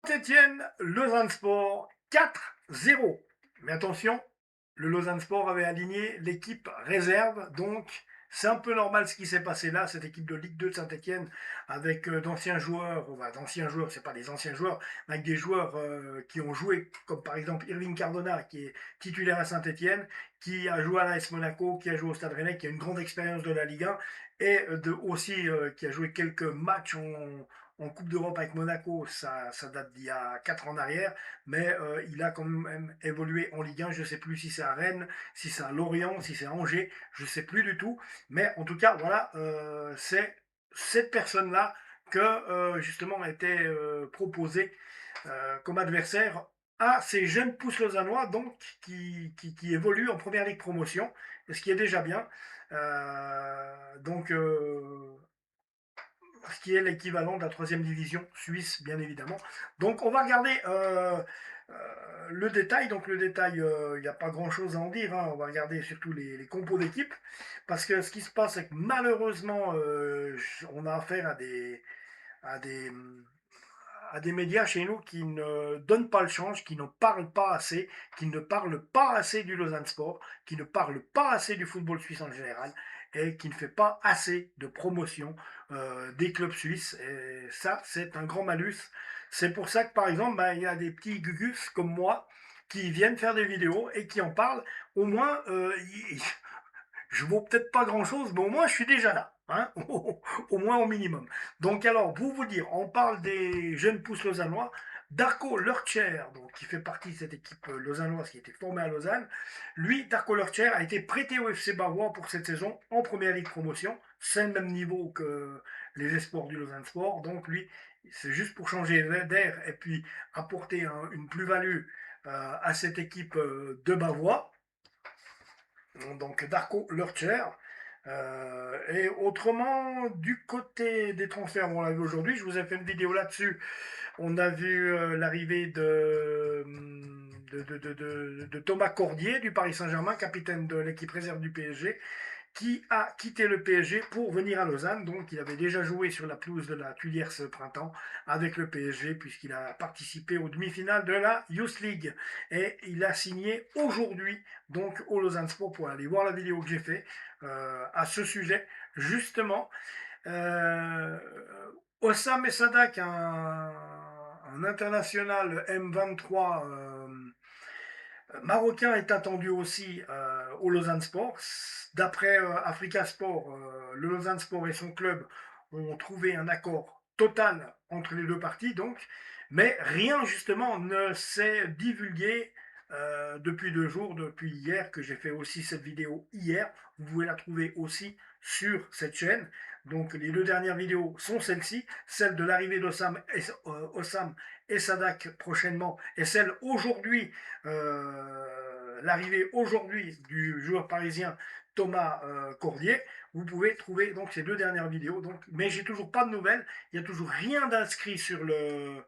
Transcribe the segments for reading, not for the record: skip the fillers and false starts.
Saint-Étienne, Lausanne Sport 4-0. Mais attention, le Lausanne Sport avait aligné l'équipe réserve, donc c'est un peu normal ce qui s'est passé là, cette équipe de Ligue 2 de Saint-Étienne, avec d'anciens joueurs, enfin d'anciens joueurs, c'est pas des anciens joueurs, mais avec des joueurs qui ont joué, comme par exemple Irving Cardona, qui est titulaire à Saint-Étienne, qui a joué à l'AS Monaco, qui a joué au Stade Rennais, qui a une grande expérience de la Ligue 1, et aussi qui a joué quelques matchs en Coupe d'Europe avec Monaco, ça date d'il y a 4 ans en arrière, mais il a quand même évolué en Ligue 1. Je ne sais plus si c'est à Rennes, si c'est à Lorient, si c'est à Angers, je ne sais plus du tout. Mais en tout cas, voilà, c'est cette personne-là que justement a été proposée comme adversaire à ces jeunes pousses lausannois donc, qui évoluent en première ligue promotion, ce qui est déjà bien. Donc, ce qui est l'équivalent de la troisième division suisse, bien évidemment. Donc, on va regarder le détail. Donc, le détail, il n'y a pas grand-chose à en dire. Hein. On va regarder surtout les compos d'équipe. Parce que ce qui se passe, c'est que malheureusement, on a affaire à des, à des médias chez nous qui ne donnent pas le change, qui ne parlent pas assez, qui ne parlent pas assez du Lausanne Sport, qui ne parlent pas assez du football suisse en général et qui ne fait pas assez de promotion des clubs suisses. Et ça, c'est un grand malus. C'est pour ça que, par exemple, ben, il y a des petits gugus comme moi qui viennent faire des vidéos et qui en parlent. Au moins, je vaux peut-être pas grand-chose, mais au moins je suis déjà là, hein, au moins au minimum. Donc alors, pour vous dire, on parle des jeunes pousses lausannois. Darko Lurcher, donc, qui fait partie de cette équipe lausannoise qui a été formée à Lausanne, lui, Darko Lurcher, a été prêté au FC Bavois pour cette saison en première ligue promotion. C'est le même niveau que les espoirs du Lausanne Sport. Donc lui, c'est juste pour changer d'air et puis apporter une plus-value à cette équipe de Bavois, donc Darko Lurcher. Et autrement, du côté des transferts, on l'a vu aujourd'hui, je vous ai fait une vidéo là-dessus. On a vu l'arrivée de Thomas Cordier du Paris Saint-Germain, capitaine de l'équipe réserve du PSG, qui a quitté le PSG pour venir à Lausanne. Donc, il avait déjà joué sur la pelouse de la Tuilière ce printemps avec le PSG, puisqu'il a participé aux demi-finales de la Youth League. Et il a signé aujourd'hui, donc, au Lausanne Sport, pour aller voir la vidéo que j'ai fait à ce sujet, justement. Euh, Ossam Sadak, un international M23 marocain, est attendu aussi au Lausanne Sport. D'après Africa Sport, le Lausanne Sport et son club ont trouvé un accord total entre les deux parties, donc, mais rien justement ne s'est divulgué depuis 2 jours, depuis hier, que j'ai fait aussi cette vidéo hier. Vous pouvez la trouver aussi sur cette chaîne. Donc les deux dernières vidéos sont celles-ci, celle de l'arrivée d'Ossam et Sadak prochainement, et celle aujourd'hui, l'arrivée aujourd'hui du joueur parisien Thomas Cordier. Vous pouvez trouver donc ces deux dernières vidéos. Donc, mais j'ai toujours pas de nouvelles. Il n'y a toujours rien d'inscrit sur le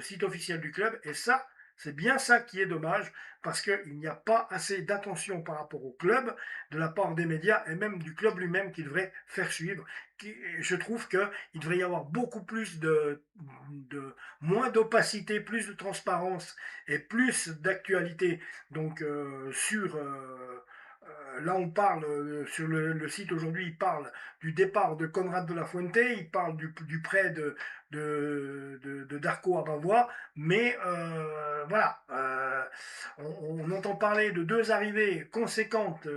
site officiel du club. Et ça, c'est bien ça qui est dommage, parce qu'il n'y a pas assez d'attention par rapport au club, de la part des médias et même du club lui-même qui devrait faire suivre. Je trouve qu'il devrait y avoir beaucoup plus moins d'opacité, plus de transparence et plus d'actualité. Donc là, on parle, sur le site aujourd'hui, il parle du départ de Conrad de la Fuente, il parle du prêt de Darko à Bavois, mais voilà, on entend parler de deux arrivées conséquentes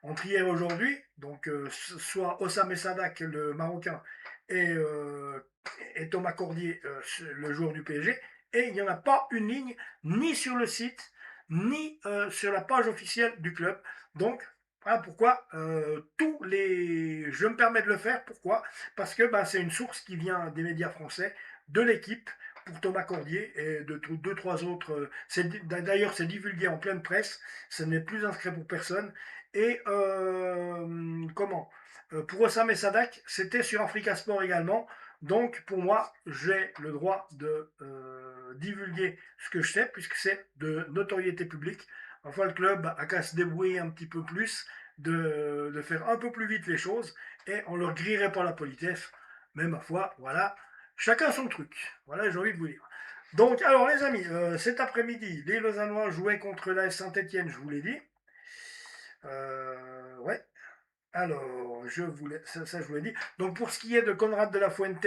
entre hier et aujourd'hui, donc soit Ossam Sadak, le Marocain, et, euh, et Thomas Cordier, le joueur du PSG, et il n'y en a pas une ligne ni sur le site, ni sur la page officielle du club. Donc, voilà pourquoi je me permets de le faire. Pourquoi? Parce que bah, c'est une source qui vient des médias français, de l'équipe, pour Thomas Cordier et de deux, trois autres. D'ailleurs, c'est divulgué en pleine presse, ce n'est plus inscrit pour personne. Et comment pour Osam et Sadak, c'était sur Africa Sport également. Donc, pour moi, j'ai le droit de divulguer ce que je sais, puisque c'est de notoriété publique. Enfin, le club a qu'à se débrouiller un petit peu plus, de faire un peu plus vite les choses, et on leur grillerait pas la politesse. Mais ma foi, voilà, chacun son truc. Voilà, j'ai envie de vous dire. Donc, alors les amis, cet après-midi, les Lausannois jouaient contre la Saint-Étienne, je vous l'ai dit. Ouais. Alors, ça, je vous l'ai dit. Donc pour ce qui est de Conrad de la Fuente,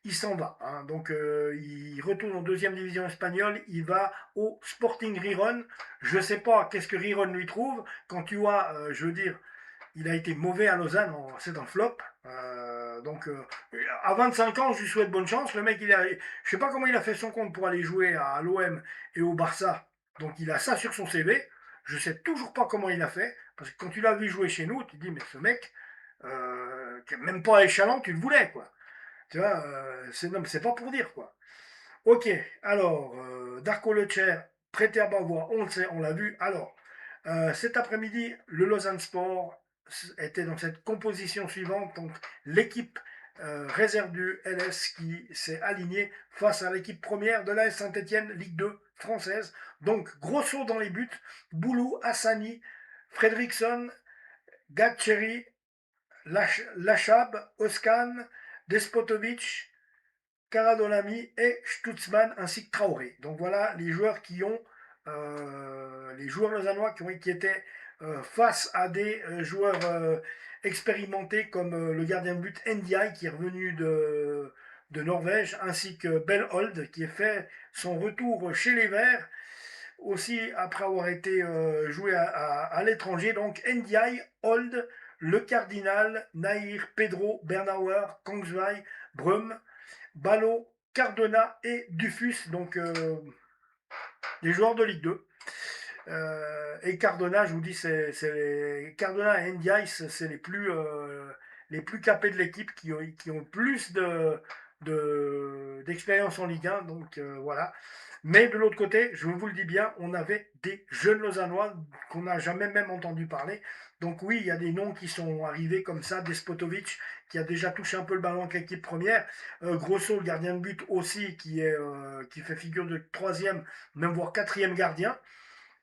il s'en va, hein. Donc il retourne en deuxième division espagnole. Il va au Sporting Riron. Je ne sais pas qu'est-ce que Riron lui trouve. Quand tu vois, je veux dire, il a été mauvais à Lausanne, c'est un flop. Donc à 25 ans, je lui souhaite bonne chance. Le mec, je sais pas comment il a fait son compte pour aller jouer à l'OM et au Barça. Donc il a ça sur son CV. Je sais toujours pas comment il a fait. Parce que quand tu l'as vu jouer chez nous, tu te dis, mais ce mec, qui est même pas échalant, tu le voulais, quoi. Tu vois, non, mais c'est pas pour dire, quoi. Ok, alors, Darko Lecce, Préter Bavois, on le sait, on l'a vu. Alors, cet après-midi, le Lausanne Sport était dans cette composition suivante. Donc, l'équipe réserve du LS qui s'est alignée face à l'équipe première de l'AS Saint-Etienne, Ligue 2 française. Donc, gros saut dans les buts. Boulou, Hassani, Fredriksson, Gatcheri, Lachab, Oskan, Despotovic, Karadolami et Stutzmann ainsi que Traoré. Donc voilà les joueurs qui ont les joueurs lausannois qui étaient face à des joueurs expérimentés comme le gardien de but Ndiaye qui est revenu de Norvège, ainsi que Belhold qui a fait son retour chez les Verts aussi après avoir été joué à l'étranger. Donc Ndiaye, Hold, Le Cardinal, Nahir, Pedro, Bernauer, Kongswij, Brum, Ballot, Cardona et Dufus, donc les joueurs de Ligue 2. Et Cardona, je vous dis, Cardona et Ndiaye, c'est les plus capés de l'équipe qui ont plus d'expérience en Ligue 1. Donc voilà. Mais de l'autre côté, je vous le dis bien, on avait des jeunes Lausannois qu'on n'a jamais même entendu parler. Donc oui, il y a des noms qui sont arrivés comme ça, Despotovic, qui a déjà touché un peu le ballon avec l'équipe première, Grosso, le gardien de but aussi, qui fait figure de troisième, même voire quatrième gardien,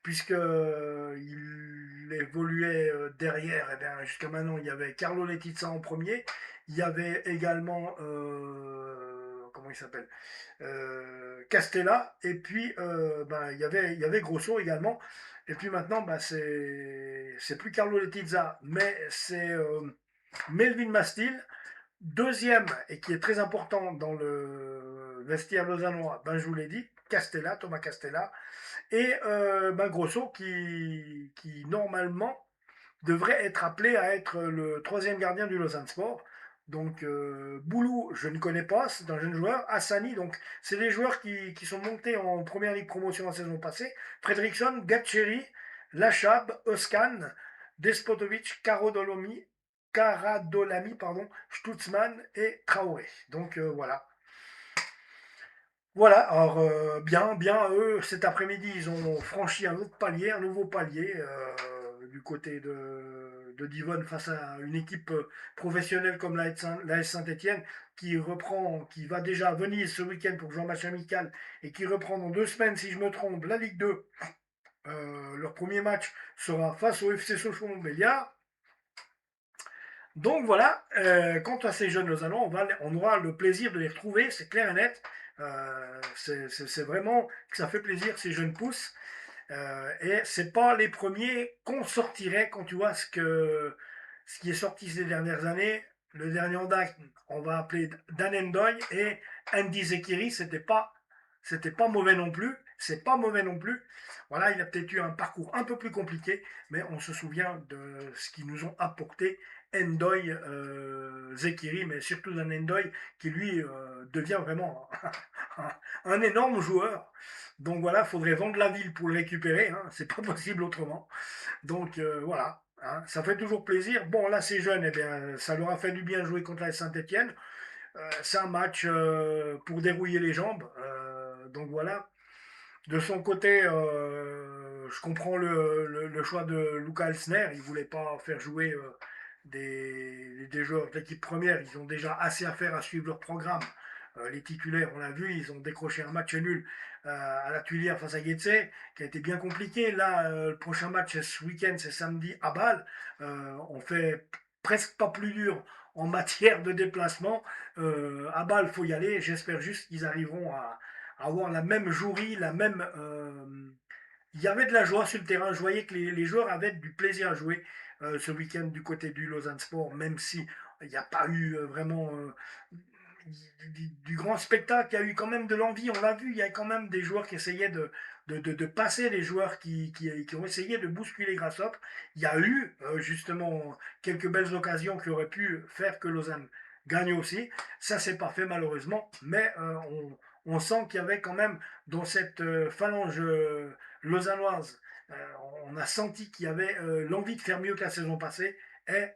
puisque il évoluait derrière. Et bien, jusqu'à maintenant, il y avait Carlo Letizia en premier, il y avait également comment il s'appelle, Castella, et puis il y avait Grosso également. Et puis maintenant, c'est plus Carlo Letizia, mais c'est Melvin Mastil, deuxième, et qui est très important dans le vestiaire lausannois, je vous l'ai dit, Castella, Thomas Castella, et Grosso qui normalement devrait être appelé à être le troisième gardien du Lausanne Sport. Donc Boulou, je ne connais pas, c'est un jeune joueur. Hassani, donc c'est des joueurs qui sont montés en première ligue promotion la saison passée. Fredriksson, Gatcheri, Lachab, Oskan, Despotovic, Karadolami, pardon, Stutzmann et Traoré. Donc voilà. Voilà, alors bien, eux, cet après-midi, ils ont franchi un autre palier, un nouveau palier, du côté de Divonne face à une équipe professionnelle comme l'AS Saint-Etienne, qui va déjà à Venise ce week-end pour jouer un match amical, et qui reprend dans 2 semaines, si je me trompe, la Ligue 2. Leur premier match sera face au FC Sochaux-Montbéliard. Donc voilà, quant à ces jeunes Lausannois, on aura le plaisir de les retrouver, c'est clair et net. C'est vraiment que ça fait plaisir, ces jeunes pousses. Et c'est pas les premiers qu'on sortirait quand tu vois ce qui est sorti ces dernières années. Le dernier en date, on va appeler Dan Endoy, et Andy Zekiri, c'était pas mauvais non plus. C'est pas mauvais non plus. Voilà, il a peut-être eu un parcours un peu plus compliqué, mais on se souvient de ce qu'ils nous ont apporté Endoy, Zekiri, mais surtout d'un Endoy qui lui devient vraiment un énorme joueur. Donc voilà, il faudrait vendre la ville pour le récupérer, hein, c'est pas possible autrement. Donc voilà, hein, ça fait toujours plaisir. Bon, là, ces jeunes, eh bien, ça leur a fait du bien jouer contre la Saint-Etienne. C'est un match pour dérouiller les jambes. Donc voilà. De son côté, je comprends le choix de Luca Elsner. Il ne voulait pas faire jouer des joueurs de l'équipe première. Ils ont déjà assez à faire à suivre leur programme. Les titulaires, on l'a vu, ils ont décroché un match nul à la Tuilière face à Getse, qui a été bien compliqué. Là, le prochain match ce week-end, c'est samedi à Bâle. On fait presque pas plus dur en matière de déplacement. À Bâle, il faut y aller. J'espère juste qu'ils arriveront à avoir la même jouerie, la même. Il y avait de la joie sur le terrain. Je voyais que les joueurs avaient du plaisir à jouer ce week-end du côté du Lausanne Sport, même si il n'y a pas eu vraiment du grand spectacle. Il y a eu quand même de l'envie. On l'a vu, il y a quand même des joueurs qui essayaient de passer, les joueurs qui ont essayé de bousculer Grasshopper. Il y a eu justement quelques belles occasions qui auraient pu faire que Lausanne gagne aussi. Ça s'est pas fait malheureusement, mais on sent qu'il y avait quand même dans cette phalange lausannoise, on a senti qu'il y avait l'envie de faire mieux que la saison passée. Et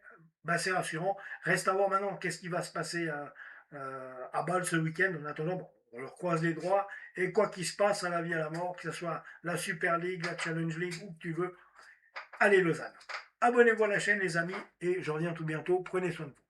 bah, c'est rassurant. Reste à voir maintenant qu'est-ce qui va se passer à Bâle ce week-end. En attendant, bon, on leur croise les droits. Et quoi qu'il se passe à la vie à la mort, que ce soit la Super League, la Challenge League, où que tu veux, allez Lausanne. Abonnez-vous à la chaîne les amis et je reviens tout bientôt. Prenez soin de vous.